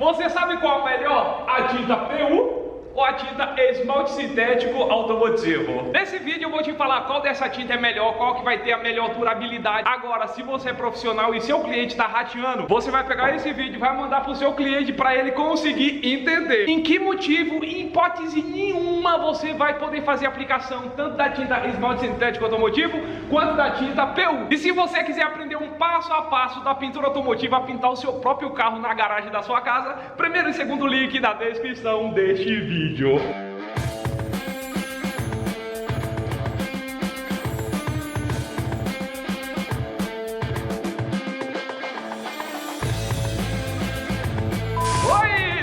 Você sabe qual é melhor? A tinta PU ou a tinta esmalte sintético automotivo? Nesse vídeo eu vou te falar qual dessa tinta é melhor, qual que vai ter a melhor durabilidade. Agora, se você é profissional e seu cliente está rateando, você vai pegar esse vídeo e vai mandar pro seu cliente para ele conseguir entender em que motivo, em hipótese nenhuma, você vai poder fazer aplicação tanto da tinta esmalte sintético automotivo quanto da tinta PU. E se você quiser aprender um passo a passo da pintura automotiva a pintar o seu próprio carro na garagem da sua casa, primeiro e segundo link na descrição deste vídeo. Oi,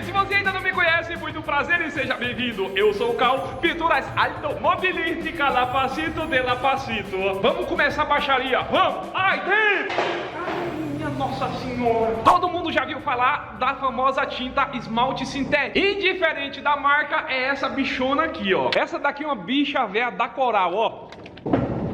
se você ainda não me conhece, muito prazer e seja bem-vindo. Eu sou o Cal, pinturas automobilísticas, La Pasito de La Pasito. Vamos começar a baixaria, vamos! Ai, Nossa Senhora! Todo mundo já viu falar da famosa tinta esmalte sintético. Indiferente da marca, é essa bichona aqui, ó. Essa daqui é uma bicha véia da Coral, ó.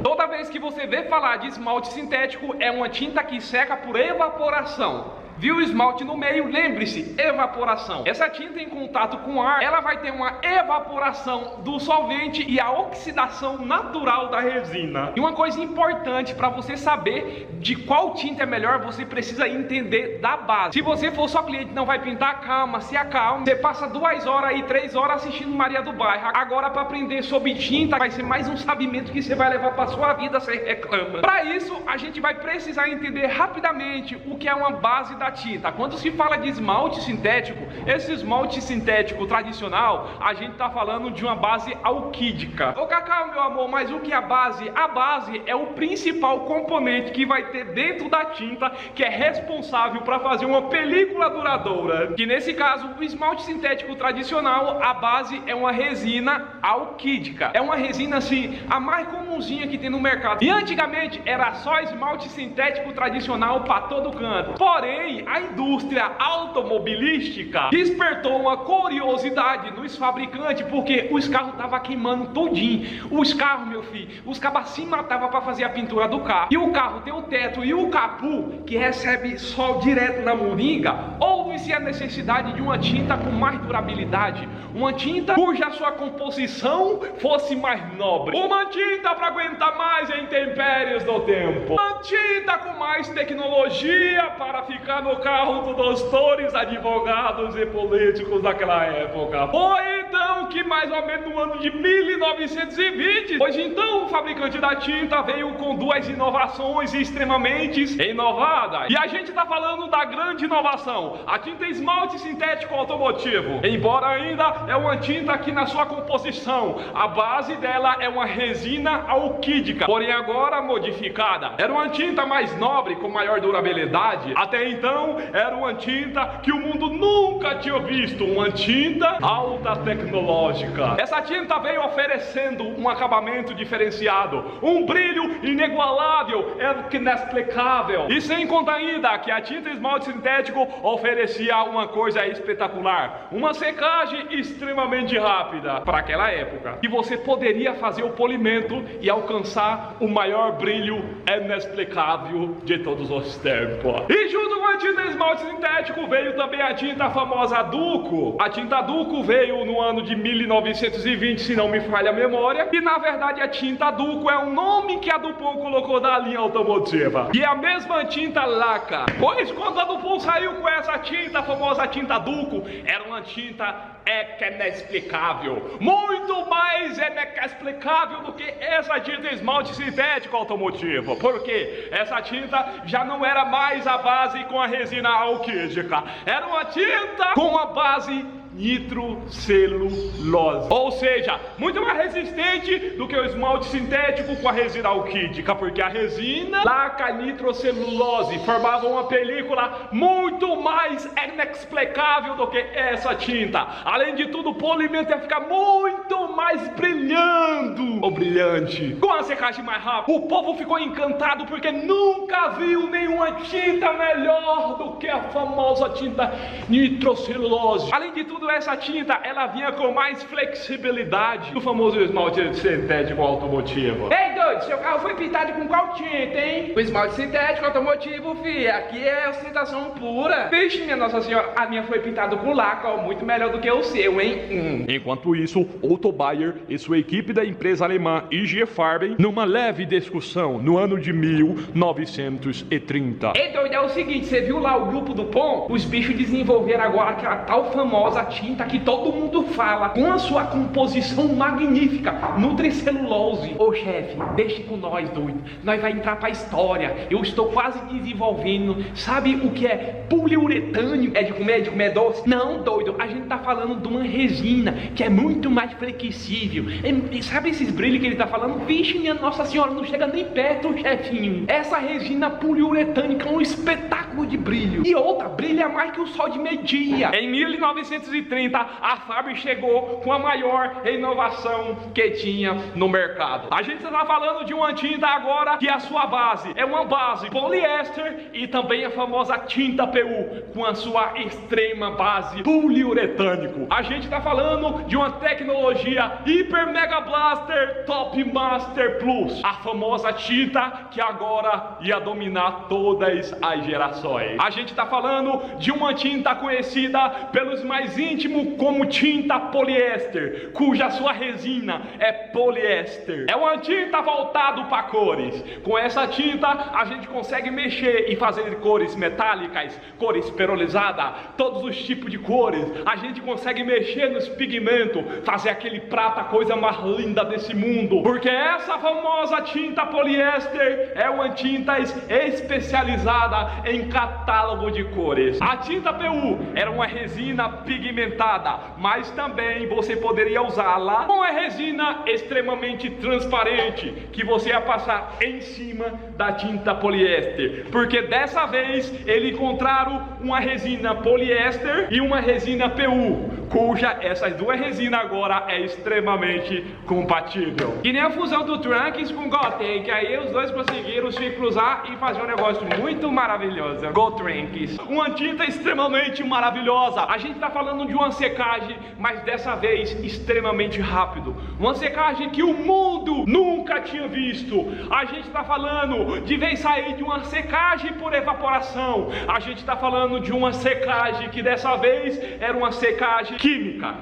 Toda vez que você vê falar de esmalte sintético, é uma tinta que seca por evaporação. Viu o esmalte no meio? Lembre-se, evaporação. Essa tinta em contato com ar, ela vai ter uma evaporação do solvente e a oxidação natural da resina. E uma coisa importante para você saber de qual tinta é melhor, você precisa entender da base. Se você for só cliente e não vai pintar, calma, se acalma. Você passa 2 horas e 3 horas assistindo Maria do Bairro. Agora, para aprender sobre tinta, vai ser mais um sabimento que você vai levar para sua vida, você reclama. Para isso, a gente vai precisar entender rapidamente o que é uma base da tinta. Quando se fala de esmalte sintético, esse esmalte sintético tradicional, a gente tá falando de uma base alquídica. Ô Cacau, meu amor, mas o que é a base? A base é o principal componente que vai ter dentro da tinta, que é responsável para fazer uma película duradoura. Que nesse caso, o esmalte sintético tradicional, a base é uma resina alquídica. É uma resina assim, a mais comumzinha que tem no mercado. E antigamente era só esmalte sintético tradicional para todo canto. Porém, a indústria automobilística despertou uma curiosidade nos fabricantes, porque os carros estavam queimando todinho. Os carros, meu filho, os cabas se matavam para fazer a pintura do carro. E o carro tem o teto e o capô que recebe sol direto na moringa. Houve-se a necessidade de uma tinta com mais durabilidade, uma tinta cuja sua composição fosse mais nobre, uma tinta para aguentar mais intempéries do tempo, uma tinta com mais tecnologia para ficar no carro dos doutores, advogados e políticos daquela época. Foi então que mais ou menos no ano de 1920, pois então o fabricante da tinta veio com 2 inovações extremamente inovadas. E a gente está falando da grande inovação, a tinta esmalte sintético automotivo. Embora ainda é uma tinta que na sua composição, a base dela é uma resina alquídica, porém agora modificada. Era uma tinta mais nobre, com maior durabilidade. Até então era uma tinta que o mundo nunca tinha visto, uma tinta alta tecnológica. Essa tinta veio oferecendo um acabamento diferenciado, um brilho inigualável, inexplicável. E sem contar ainda que a tinta esmalte sintético oferecia uma coisa espetacular, uma secagem extremamente rápida para aquela época, que você poderia fazer o polimento e alcançar o maior brilho inexplicável de todos os tempos. E junto com a tinta esmalte sintético veio também a tinta famosa Duco. A tinta Duco veio no ano de 1920, se não me falha a memória. E na verdade a tinta Duco é um nome que a Dupont colocou na linha automotiva. E a mesma tinta Laca. Pois quando a Dupont saiu com essa tinta, a famosa tinta Duco, era uma tinta inexplicável. Muito mais inexplicável do que essa tinta esmalte sintético automotivo. Porque essa tinta já não era mais a base com a resina alquídica. Era uma tinta com a base nitrocelulose, ou seja, muito mais resistente do que o esmalte sintético com a resina alquídica, porque a resina laca nitrocelulose formava uma película muito mais inexplicável do que essa tinta. Além de tudo, o polimento ia ficar muito mais brilhando ou brilhante, com a secagem mais rápida. O povo ficou encantado porque nunca viu nenhuma tinta melhor do que a famosa tinta nitrocelulose. Além de tudo, tudo, essa tinta, ela vinha com mais flexibilidade do famoso esmalte sintético automotivo. Ei, doido, seu carro foi pintado com qual tinta, hein? O esmalte sintético automotivo, fi, aqui é ostentação pura. Vixe, minha Nossa Senhora, a minha foi pintada com lacre, ó, muito melhor do que o seu, hein? Enquanto isso, Otto Bayer e sua equipe da empresa alemã IG Farben, numa leve discussão no ano de 1930. Ei, doido, é o seguinte, você viu lá o grupo do POM? Os bichos desenvolveram agora aquela tal famosa tinta que todo mundo fala, com a sua composição magnífica, nutricelulose. Ô chefe, deixe com nós, doido, nós vai entrar pra história. Eu estou quase desenvolvendo, sabe o que é poliuretânio? É de comer doce? Não, doido, a gente tá falando de uma resina que é muito mais flexível. E sabe esses brilhos que ele tá falando? Vixe, minha Nossa Senhora, não chega nem perto, chefinho. Essa resina poliuretânica é um espetáculo de brilho. E outra, brilha mais que o sol de meio-dia. Em 1930, a Farben chegou com a maior inovação que tinha no mercado. A gente está falando de uma tinta agora que a sua base é uma base poliéster e também a famosa tinta PU com a sua extrema base poliuretânico. A gente está falando de uma tecnologia Hyper Mega Blaster Top Master Plus, a famosa tinta que agora ia dominar todas as gerações. A gente está falando de uma tinta conhecida pelos mais íntimos como tinta poliéster, cuja sua resina é poliéster. É uma tinta voltada para cores. Com essa tinta a gente consegue mexer e fazer cores metálicas, cores perolizadas, todos os tipos de cores. A gente consegue mexer nos pigmentos, fazer aquele prata, coisa mais linda desse mundo. Porque essa famosa tinta poliéster é uma tinta especializada em catálogo de cores. A tinta PU era uma resina pigmentada, mas também você poderia usá-la com a resina extremamente transparente que você ia passar em cima da tinta poliéster, porque dessa vez eles encontraram uma resina poliéster e uma resina PU, cuja essas duas resinas agora é extremamente compatível. E nem a fusão do Trunks com Goten, que aí os dois conseguiram se cruzar e fazer um negócio muito maravilhoso. Go Trunks. Uma tinta extremamente maravilhosa. A gente tá falando de uma secagem, mas dessa vez extremamente rápido. Uma secagem que o mundo nunca tinha visto. A gente tá falando de vez sair de uma secagem por evaporação. A gente tá falando de uma secagem que dessa vez era uma secagem química.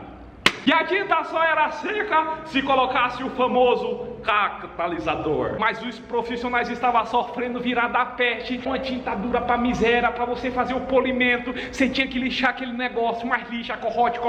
E a tinta só era seca se colocasse o famoso catalisador. Mas os profissionais estavam sofrendo virada a peste. Uma tinta dura pra miséria, pra você fazer o polimento. Você tinha que lixar aquele negócio, mas lixa, corrote.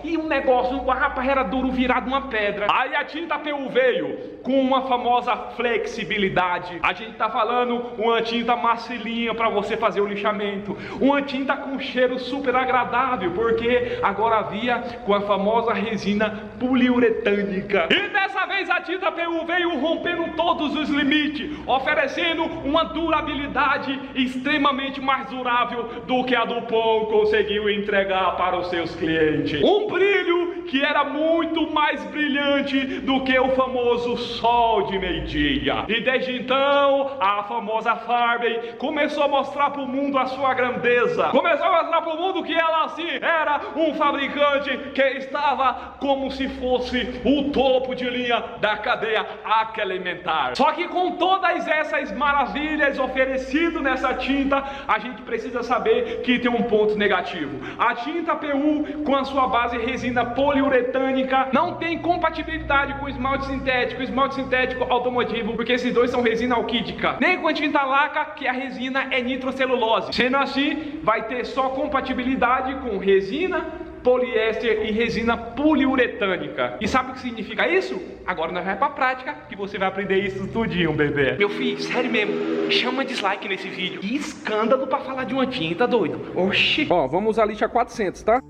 E um negócio, o rapaz era duro, virado uma pedra. Aí a tinta PU veio com uma famosa flexibilidade. A gente tá falando uma tinta macilinha pra você fazer o lixamento. Uma tinta com cheiro super agradável, porque agora havia com a famosa resina poliuretânica. E dessa vez a tinta PU veio rompendo todos os limites, oferecendo uma durabilidade extremamente mais durável do que a do POM conseguiu entregar para os seus clientes. Um brilho que era muito mais brilhante do que o famoso sol de meio-dia. E desde então, a famosa Farben começou a mostrar para o mundo a sua grandeza. Começou a mostrar para o mundo que ela sim era um fabricante que estava como se fosse o topo de linha da cadeia agroalimentar. Só que com todas essas maravilhas oferecidas nessa tinta, a gente precisa saber que tem um ponto negativo. A tinta PU com a sua base resina poliuretânica não tem compatibilidade com esmalte sintético automotivo, porque esses dois são resina alquídica. Nem com a tinta laca, que a resina é nitrocelulose. Sendo assim, vai ter só compatibilidade com resina poliéster e resina poliuretânica. E sabe o que significa isso? Agora nós vamos pra prática, que você vai aprender isso tudinho, bebê. Meu filho, sério mesmo, chama dislike nesse vídeo. Que escândalo pra falar de uma tinta, doido. Oxi. Ó, vamos usar a lixa 400, tá?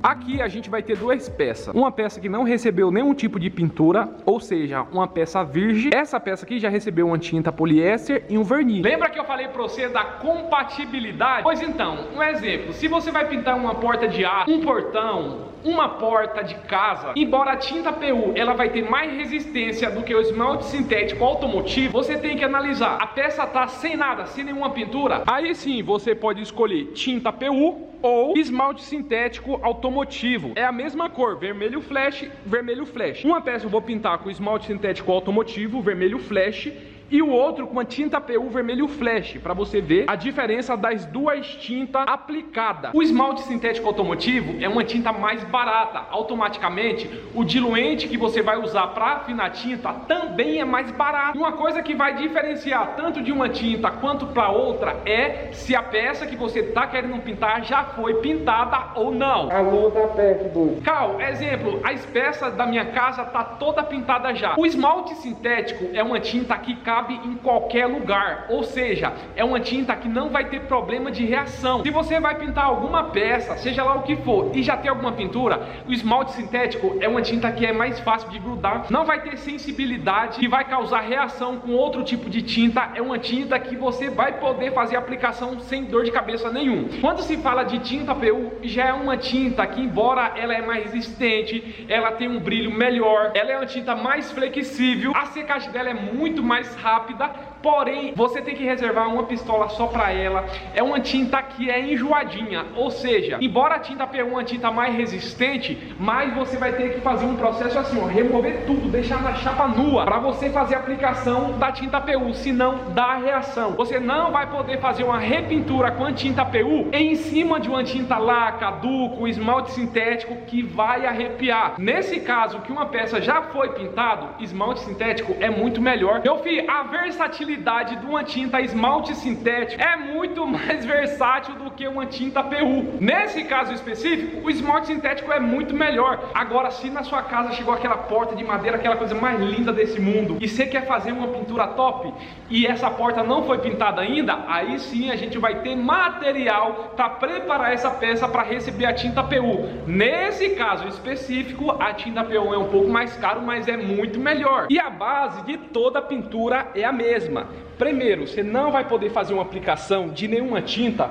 Aqui a gente vai ter duas peças. Uma peça que não recebeu nenhum tipo de pintura, ou seja, uma peça virgem. Essa peça aqui já recebeu uma tinta poliéster e um verniz. Lembra que eu falei pra você da compatibilidade? Pois então, um exemplo. Se você vai pintar uma porta de ar, um portão, uma porta de casa, embora a tinta PU ela vai ter mais resistência do que o esmalte sintético automotivo, você tem que analisar. A peça tá sem nada, sem nenhuma pintura. Aí sim, você pode escolher tinta PU ou esmalte sintético automotivo. É a mesma cor, vermelho flash, vermelho flash. Uma peça eu vou pintar com esmalte sintético automotivo, vermelho flash, e o outro com a tinta PU vermelho flash, para você ver a diferença das duas tintas aplicadas. O esmalte sintético automotivo é uma tinta mais barata. Automaticamente, o diluente que você vai usar para afinar a tinta também é mais barato. E uma coisa que vai diferenciar tanto de uma tinta quanto para outra é se a peça que você está querendo pintar já foi pintada ou não. A lua tá perto, doido. Cal, exemplo, as peças da minha casa tá toda pintada já. O esmalte sintético é uma tinta que cabe em qualquer lugar, ou seja, é uma tinta que não vai ter problema de reação. Se você vai pintar alguma peça, seja lá o que for, e já tem alguma pintura, o esmalte sintético é uma tinta que é mais fácil de grudar, não vai ter sensibilidade, que vai causar reação com outro tipo de tinta. É uma tinta que você vai poder fazer aplicação sem dor de cabeça nenhum. Quando se fala de tinta PU, já é uma tinta que, embora ela é mais resistente, ela tem um brilho melhor, ela é uma tinta mais flexível, a secagem dela é muito mais rápida, porém você tem que reservar uma pistola só para ela. É uma tinta que é enjoadinha, ou seja, embora a tinta PU é uma tinta mais resistente, mas você vai ter que fazer um processo assim, ó, remover tudo, deixar na chapa nua para você fazer a aplicação da tinta PU, senão dá reação. Você não vai poder fazer uma repintura com a tinta PU em cima de uma tinta laca, duco, esmalte sintético, que vai arrepiar. Nesse caso que uma peça já foi pintado, esmalte sintético é muito melhor. Meu filho, a versatilidade de uma tinta esmalte sintético é muito mais versátil do que uma tinta PU. Nesse caso específico, o esmalte sintético é muito melhor. Agora, se na sua casa chegou aquela porta de madeira, aquela coisa mais linda desse mundo, e você quer fazer uma pintura top, e essa porta não foi pintada ainda, aí sim a gente vai ter material para preparar essa peça para receber a tinta PU. Nesse caso específico, a tinta PU é um pouco mais caro, mas é muito melhor. E a base de toda a pintura é a mesma. Primeiro, você não vai poder fazer uma aplicação de nenhuma tinta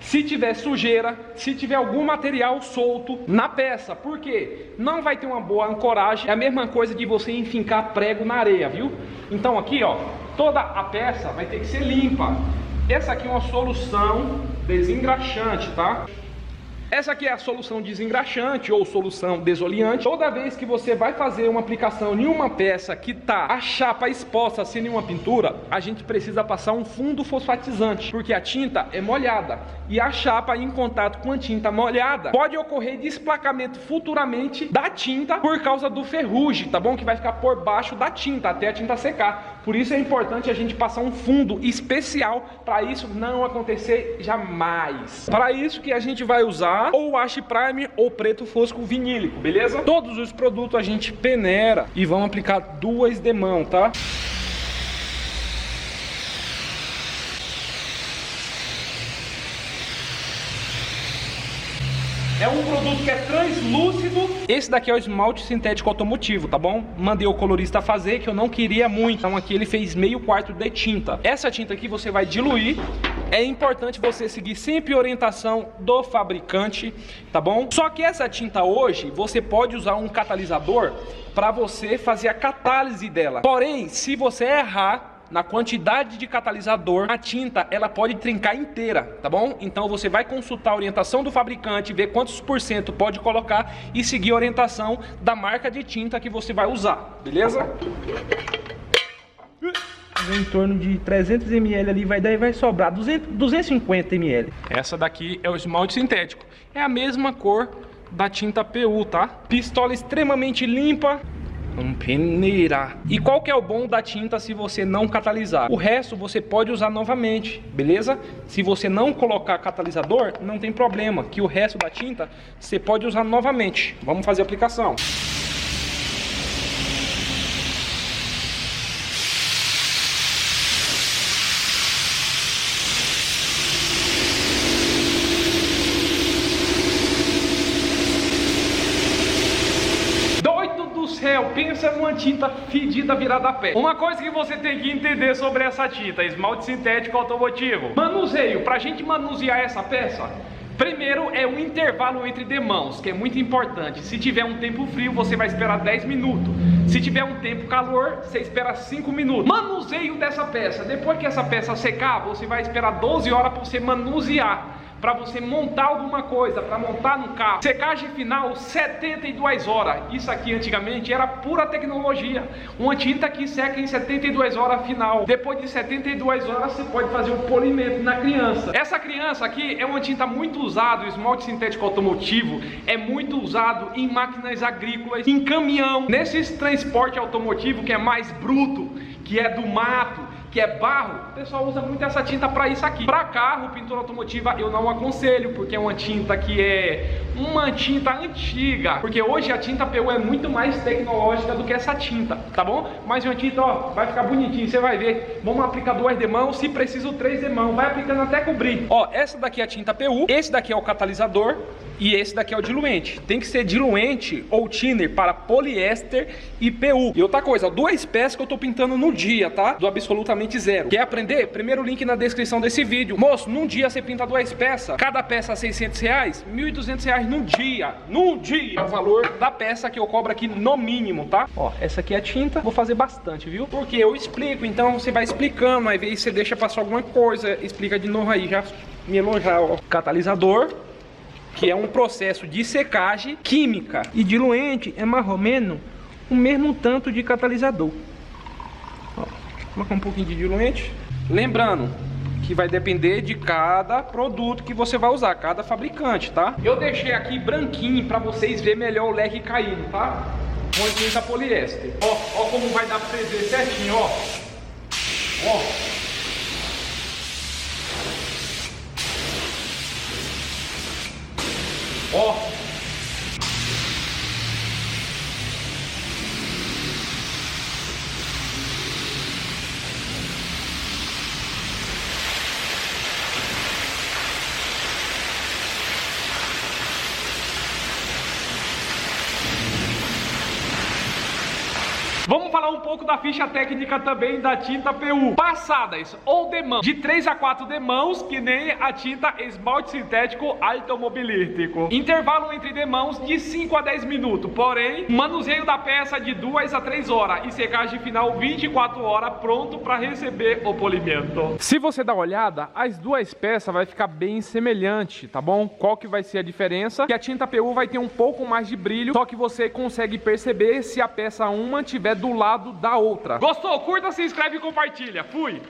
se tiver sujeira, se tiver algum material solto na peça, porque não vai ter uma boa ancoragem. É a mesma coisa de você enfincar prego na areia, viu? Então aqui, ó, toda a peça vai ter que ser limpa. Essa aqui é uma solução desengraxante, tá? Essa aqui é a solução desengraxante ou solução desoleante. Toda vez que você vai fazer uma aplicação em uma peça que tá a chapa exposta sem nenhuma pintura, a gente precisa passar um fundo fosfatizante, porque a tinta é molhada e a chapa em contato com a tinta molhada pode ocorrer desplacamento futuramente da tinta por causa do ferrugem, tá bom? Que vai ficar por baixo da tinta até a tinta secar. Por isso é importante a gente passar um fundo especial para isso não acontecer jamais. Para isso que a gente vai usar ou Wash Prime ou preto fosco vinílico, beleza? Todos os produtos a gente peneira e vamos aplicar duas demãos, tá? É um produto que é translúcido. Esse daqui é o esmalte sintético automotivo, tá bom? Mandei o colorista fazer, que eu não queria muito. Então aqui ele fez meio quarto de tinta. Essa tinta aqui você vai diluir. É importante você seguir sempre a orientação do fabricante, tá bom? Só que essa tinta hoje, você pode usar um catalisador para você fazer a catálise dela. Porém, se você errar na quantidade de catalisador, a tinta ela pode trincar inteira, tá bom? Então você vai consultar a orientação do fabricante, ver quantos por cento pode colocar e seguir a orientação da marca de tinta que você vai usar, beleza? Em torno de 300 ml ali vai sobrar 250 ml. Essa daqui é o esmalte sintético, é a mesma cor da tinta PU, tá? Pistola extremamente limpa. Vamos peneirar. E qual que é o bom da tinta se você não catalisar? O resto você pode usar novamente, beleza? Se você não colocar catalisador, não tem problema, que o resto da tinta você pode usar novamente. Vamos fazer a aplicação. pensa numa tinta fedida virada a pé. Uma coisa que você tem que entender sobre essa tinta, esmalte sintético automotivo. Manuseio, pra gente manusear essa peça, primeiro é o intervalo entre demãos, que é muito importante. Se tiver um tempo frio, você vai esperar 10 minutos. Se tiver um tempo calor, você espera 5 minutos. Manuseio dessa peça. Depois que essa peça secar, você vai esperar 12 horas para você manusear, para você montar alguma coisa, para montar no carro. Secagem final, 72 horas. Isso aqui antigamente era pura tecnologia. Uma tinta que seca em 72 horas final. Depois de 72 horas você pode fazer o polimento na criança. Essa criança aqui é uma tinta muito usada, o esmalte sintético automotivo é muito usado em máquinas agrícolas, em caminhão, nesses transporte automotivo que é mais bruto, que é do mato, que é barro, o pessoal usa muito essa tinta para isso aqui. Para carro, pintura automotiva eu não aconselho, porque é uma tinta que é uma tinta antiga, porque hoje a tinta PU é muito mais tecnológica do que essa tinta, tá bom? Mas uma tinta, ó, vai ficar bonitinho, você vai ver. Vamos aplicar 2 demãos, se preciso 3 demãos, vai aplicando até cobrir. Ó, essa daqui é a tinta PU, esse daqui é o catalisador e esse daqui é o diluente. Tem que ser diluente ou thinner para poliéster e PU. E outra coisa, 2 peças que eu tô pintando no dia, tá? Do absolutamente zero. Quer aprender? Primeiro link na descrição desse vídeo. Moço, num dia você pinta 2 peças, cada peça R$600, R$1.200 num dia. Num dia! É o valor da peça que eu cobro aqui no mínimo, tá? Ó, essa aqui é a tinta, vou fazer bastante, viu? Porque eu explico, então você vai explicando, aí você deixa passar alguma coisa, explica de novo aí, já me elogiar, ó. Catalisador, que é um processo de secagem química. E diluente é mais ou menos o mesmo tanto de catalisador. Ó, colocar um pouquinho de diluente. Lembrando que vai depender de cada produto que você vai usar, cada fabricante, tá? Eu deixei aqui branquinho para vocês verem melhor o leque caindo, tá? Com tinta poliéster. Ó, ó como vai dar pra vocês verem certinho, ó. Ó. Ó. Vamos falar um pouco da ficha técnica também da tinta PU. Passadas ou demãos de 3 a 4 demãos, que nem a tinta esmalte sintético automobilístico. Intervalo entre demãos de 5 a 10 minutos. Porém, manuseio da peça de 2 a 3 horas e secagem final 24 horas, pronto para receber o polimento. Se você dar uma olhada, as 2 peças vai ficar bem semelhante, tá bom? Qual que vai ser a diferença? Que a tinta PU vai ter um pouco mais de brilho, só que você consegue perceber se a peça uma tiver do lado da outra. Gostou? Curta, se inscreve e compartilha. Fui!